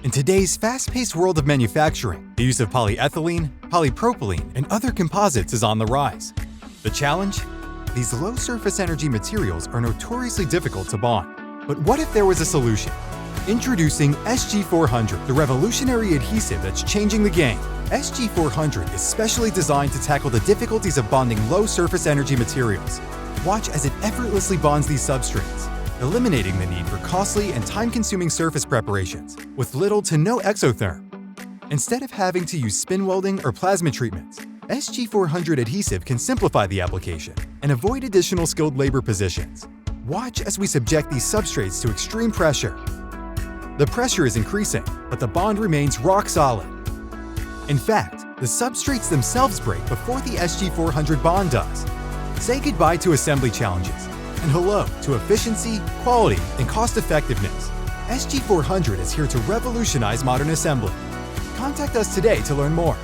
In today's fast-paced world of manufacturing, the use of polyethylene, polypropylene, and other composites is on the rise. The challenge? These low-surface energy materials are notoriously difficult to bond. But what if there was a solution? Introducing SG400, the revolutionary adhesive that's changing the game. SG400 is specially designed to tackle the difficulties of bonding low-surface energy materials. Watch as it effortlessly bonds these substrates, eliminating the need for costly and time-consuming surface preparations with little to no exotherm. Instead of having to use spin welding or plasma treatments, SG400 adhesive can simplify the application and avoid additional skilled labor positions. Watch as we subject these substrates to extreme pressure. The pressure is increasing, but the bond remains rock solid. In fact, the substrates themselves break before the SG400 bond does. Say goodbye to assembly challenges and hello to efficiency, quality, and cost-effectiveness. SG400 is here to revolutionize modern assembly. Contact us today to learn more.